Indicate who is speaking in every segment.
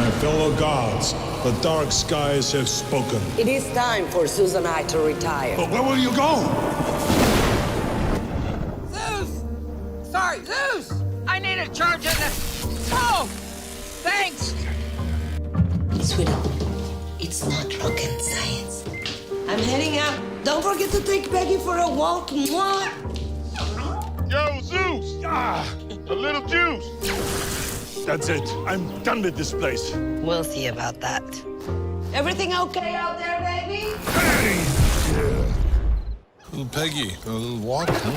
Speaker 1: My fellow gods, the dark skies have spoken.
Speaker 2: It is time for Zeus and I to retire.
Speaker 1: But where will you go?
Speaker 3: Zeus! Sorry, Zeus! I need a charge of the... Oh! Thanks!
Speaker 2: Sweetheart, it's not rocket science. I'm heading out. Don't forget to take Peggy for a walk. Mwah!
Speaker 4: Yo, Zeus! A little juice!
Speaker 1: That's it. I'm done with this place.
Speaker 2: We'll see about that. Everything okay out there, baby?
Speaker 1: Hey!
Speaker 5: Little Peggy, a little walk, huh?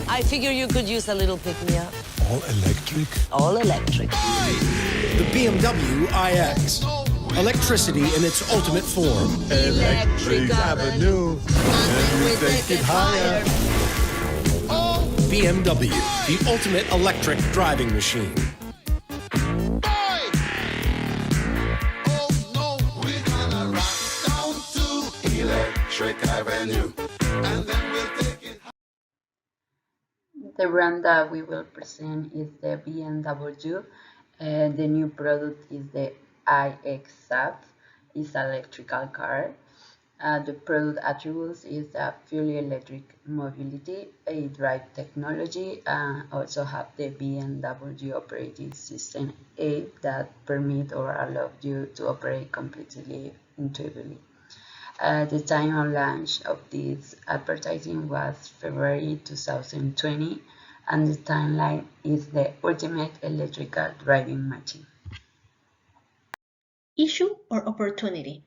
Speaker 2: I figure you could use a little pick-me-up.
Speaker 5: All electric?
Speaker 2: All electric.
Speaker 6: The BMW iX. Electricity in its ultimate form.
Speaker 2: Electric
Speaker 5: Avenue, and we take it higher.
Speaker 6: BMW, the ultimate electric driving machine.
Speaker 5: Oh no, we're gonna rock down to Electric Avenue, and then we'll take it.
Speaker 7: The brand that we will present is the BMW. The new product is the iX. It's an electrical car. The product attributes is a fully electric mobility, a drive technology, and also have the BMW operating system app that permit or allow you to operate completely intuitively. The time of launch of this advertising was February 2020, and the timeline is the ultimate electrical driving machine.
Speaker 8: Issue or opportunity.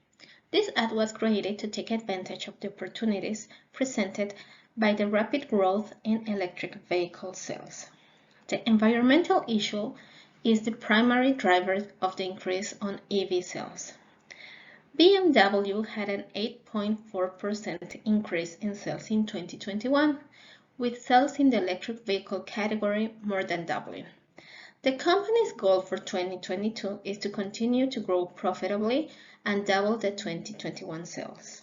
Speaker 8: This ad was created to take advantage of the opportunities presented by the rapid growth in electric vehicle sales. The environmental issue is the primary driver of the increase on EV sales. BMW had an 8.4% increase in sales in 2021, with sales in the electric vehicle category more than doubling. The company's goal for 2022 is to continue to grow profitably and double the 2021 sales.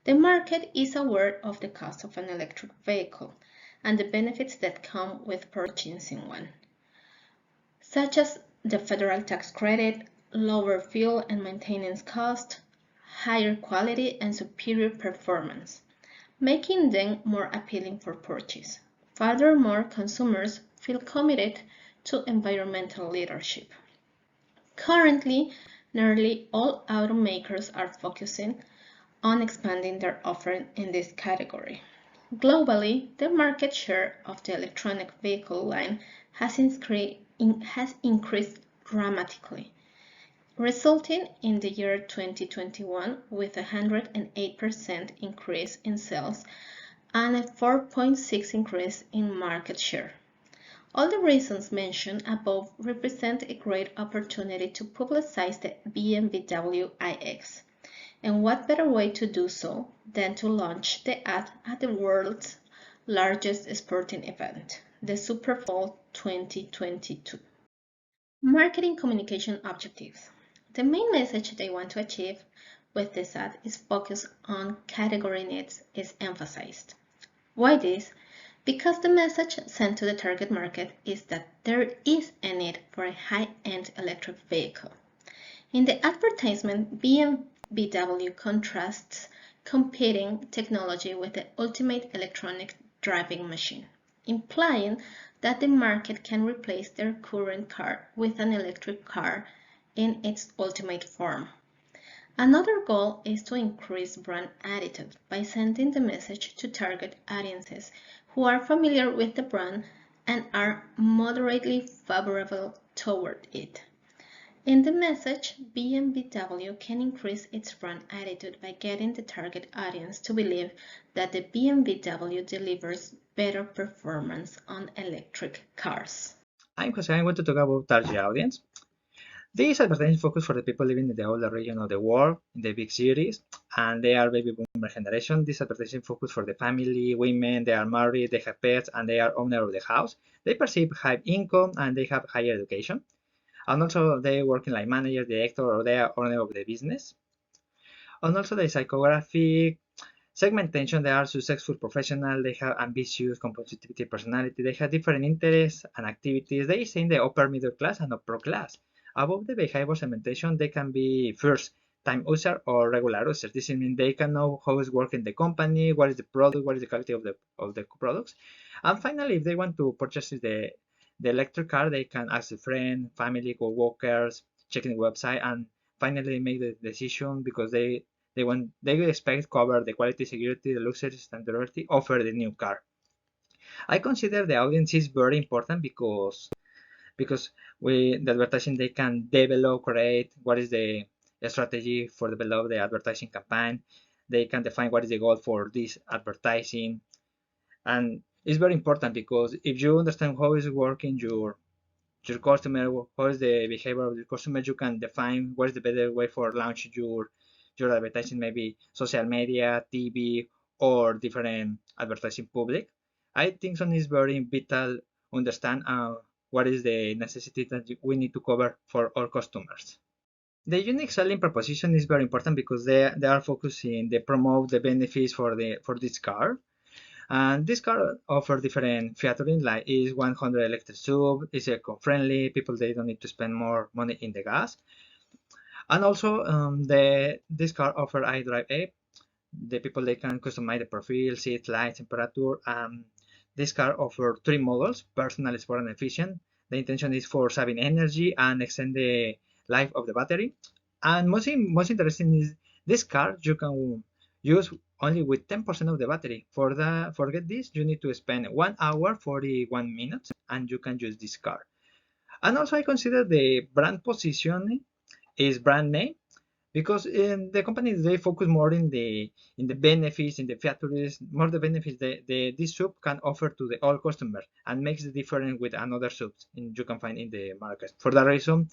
Speaker 8: The market is aware of the cost of an electric vehicle and the benefits that come with purchasing one, such as the federal tax credit, lower fuel and maintenance cost, higher quality and superior performance, making them more appealing for purchase. Furthermore, consumers feel committed to environmental leadership. Currently, nearly all automakers are focusing on expanding their offering in this category. Globally, the market share of the electronic vehicle line has increased dramatically, resulting in the year 2021 with a 108% increase in sales and a 4.6% increase in market share. All the reasons mentioned above represent a great opportunity to publicize the BMW iX. And what better way to do so than to launch the ad at the world's largest sporting event, the Super Bowl 2022. Marketing communication objectives. The main message they want to achieve with this ad is focus on category needs is emphasized. Why this? Because the message sent to the target market is that there is a need for a high-end electric vehicle. In the advertisement, BMW contrasts competing technology with the ultimate electronic driving machine, implying that the market can replace their current car with an electric car in its ultimate form. Another goal is to increase brand attitude by sending the message to target audiences who are familiar with the brand and are moderately favorable toward it. In the message, BMW can increase its brand attitude by getting the target audience to believe that the BMW delivers better performance on electric cars.
Speaker 9: I'm Jose. I want to talk about target audience. This advertising focus for the people living in the older region of the world, in the big cities, and they are baby boomer generation. This advertising focus for the family, women, they are married, they have pets, and they are owner of the house. They perceive high income and they have higher education. And also they working like manager, director, or they are owner of the business. And also the psychographic segmentation. They are successful professionals, they have ambitious competitive personality, they have different interests and activities. They stay in the upper middle class and upper class. Above the behavior segmentation, they can be first time user or regular users. This means they can know how is working the company, what is the product, what is the quality of the products. And finally, if they want to purchase the electric car, they can ask a friend, family, co-workers, checking the website, and finally make the decision because they expect cover the quality, security, the luxury, and durability offer the new car. I consider the audience is very important because the advertising they can develop, create what is the strategy for develop the advertising campaign. They can define what is the goal for this advertising, and it's very important because if you understand how is working your customer, how is the behavior of your customer, you can define what is the better way for launch your advertising, maybe social media, TV, or different advertising public. I think so is very vital understand what is the necessity that we need to cover for our customers. The unique selling proposition is very important because they are focusing, they promote the benefits for this car. And this car offers different featuring, like is 100 electric sub, is eco-friendly, people they don't need to spend more money in the gas. And also this car offers iDrive app. The people they can customize the profile, seat, light, temperature. This car offers 3 models, personal, sport, and efficient. The intention is for saving energy and extend the life of the battery. And most interesting is this car you can use only with 10% of the battery. Forget this, you need to spend 1 hour 41 minutes and you can use this car. And also I consider the brand positioning is brand name because in the company they focus more in the benefits, in the features, more the benefits this sub can offer to the all customers and makes the difference with another subs you can find in the market. For that reason,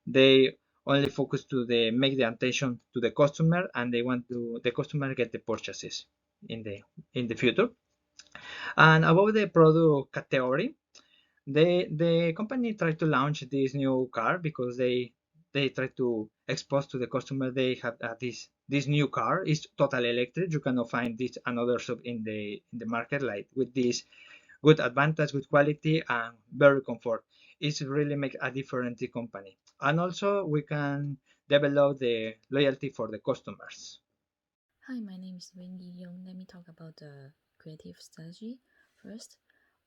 Speaker 9: they only focus to make the attention to the customer and they want to the customer get the purchases in the future. And about the product category, the company tried to launch this new car because they try to expose to the customer they have this new car is totally electric. You cannot find this another sub in the market like with this good advantage, good quality, and very comfort. It's really make a different company. And also we can develop the loyalty for the customers.
Speaker 10: Hi, my name is Wendy Young. Let me talk about the creative strategy. First,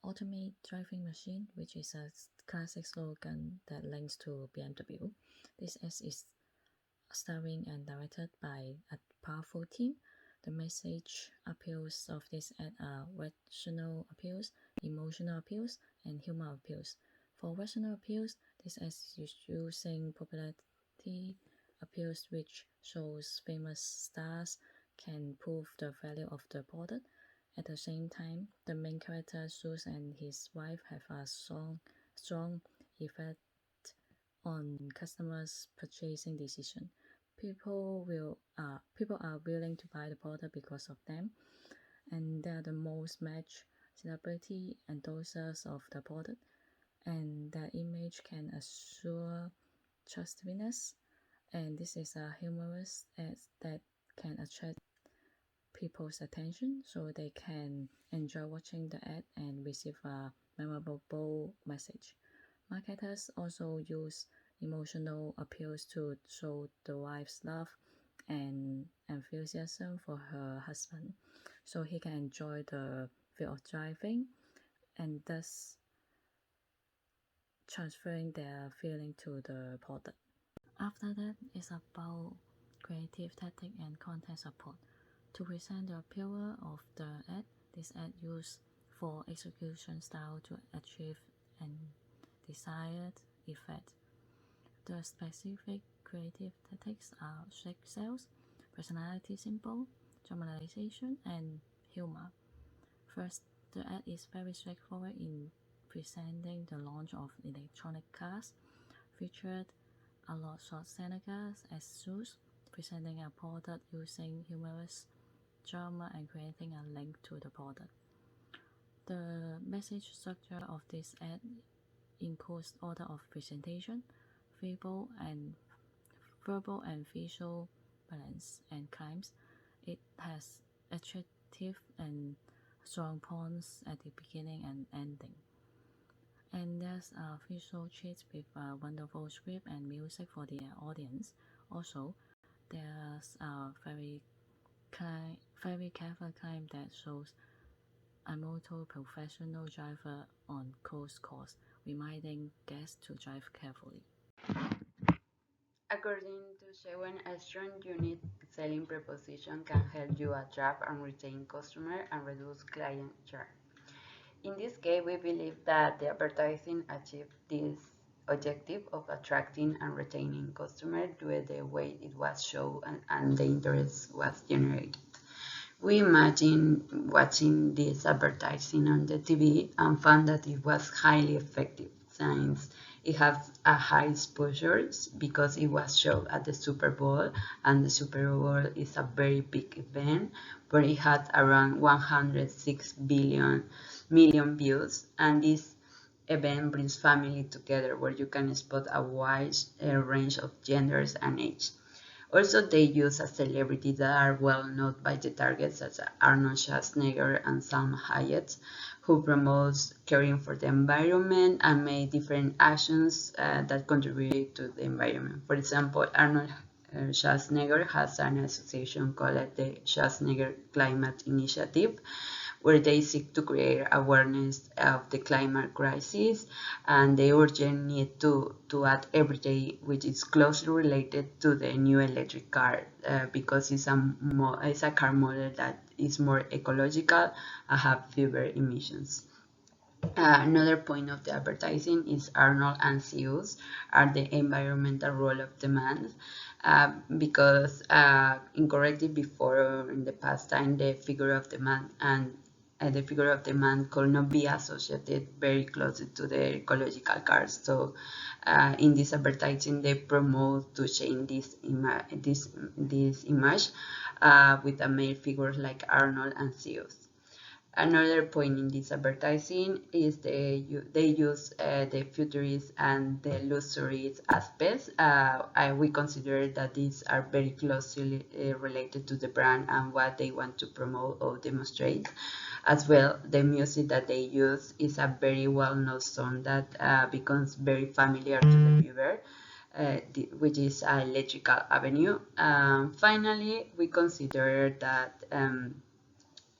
Speaker 10: automate driving machine, which is a classic slogan that links to BMW. This ad is starring and directed by a powerful team. The message appeals of this ad are rational appeals, emotional appeals, and humor appeals. For rational appeals, this ad is using popularity appeals, which shows famous stars can prove the value of the product. At the same time, the main character Zeus and his wife have a strong effect on customers' purchasing decision. People are willing to buy the product because of them, and they are the most matched celebrity endorsers of the product, and their image can assure trustworthiness. And this is a humorous ad that can attract people's attention so they can enjoy watching the ad and receive a memorable message. Marketers also use emotional appeals to show the wife's love and enthusiasm for her husband so he can enjoy the feel of driving and thus transferring their feeling to the product. After that, it's about creative tactic and content support. To present the appeal of the ad, this ad used 4 execution styles to achieve an desired effect. The specific creative tactics are shake sales, personality symbol, dramatization, and humor. First, the ad is very straightforward in presenting the launch of electronic cars, featured Arnold Schwarzenegger as Zeus, presenting a product using humorous drama and creating a link to the product. The message structure of this ad includes order of presentation, verbal and visual balance, and claims. It has attractive and strong points at the beginning and ending. And there's a visual treat with a wonderful script and music for the audience. Also, there's a very careful climb that shows a motor professional driver on coast course, reminding guests to drive carefully.
Speaker 7: According to Shewen, a strong unique selling proposition can help you attract and retain customers and reduce client churn. In this case, we believe that the advertising achieved this objective of attracting and retaining customers due to the way it was shown and the interest was generated. We imagine watching this advertising on the TV and found that it was highly effective since it has a high exposure because it was shown at the Super Bowl, and the Super Bowl is a very big event where it had around 106 million views, and this event brings family together where you can spot a wide range of genders and age. Also, they use a celebrity that are well known by the targets, such as Arnold Schwarzenegger and Salma Hayek, who promotes caring for the environment and make different actions that contribute to the environment. For example, Arnold Schwarzenegger has an association called the Schwarzenegger Climate Initiative, where they seek to create awareness of the climate crisis and the urgent need to act every day, which is closely related to the new electric car because it's a car model that is more ecological and have fewer emissions. Another point of the advertising is Arnold and Zeus are the environmental role of demand because incorrectly before or in the past time the figure of demand and the figure of demand could not be associated very closely to the ecological cars. So in this advertising they promote to change this image with a male figures like Arnold and Zeus. Another point in this advertising is they use the futurist and the luxury aspects. We consider that these are very closely related to the brand and what they want to promote or demonstrate. As well, the music that they use is a very well-known song that becomes very familiar to the viewer, which is Electrical Avenue. Finally, we consider that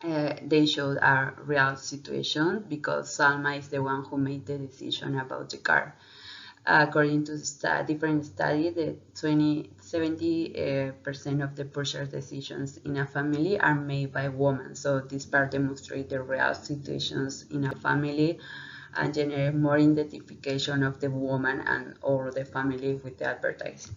Speaker 7: they showed a real situation because Salma is the one who made the decision about the car. According to different studies, the 70% of the purchase decisions in a family are made by women. So this part demonstrates the real situations in a family and generate more identification of the woman and or the family with the advertising.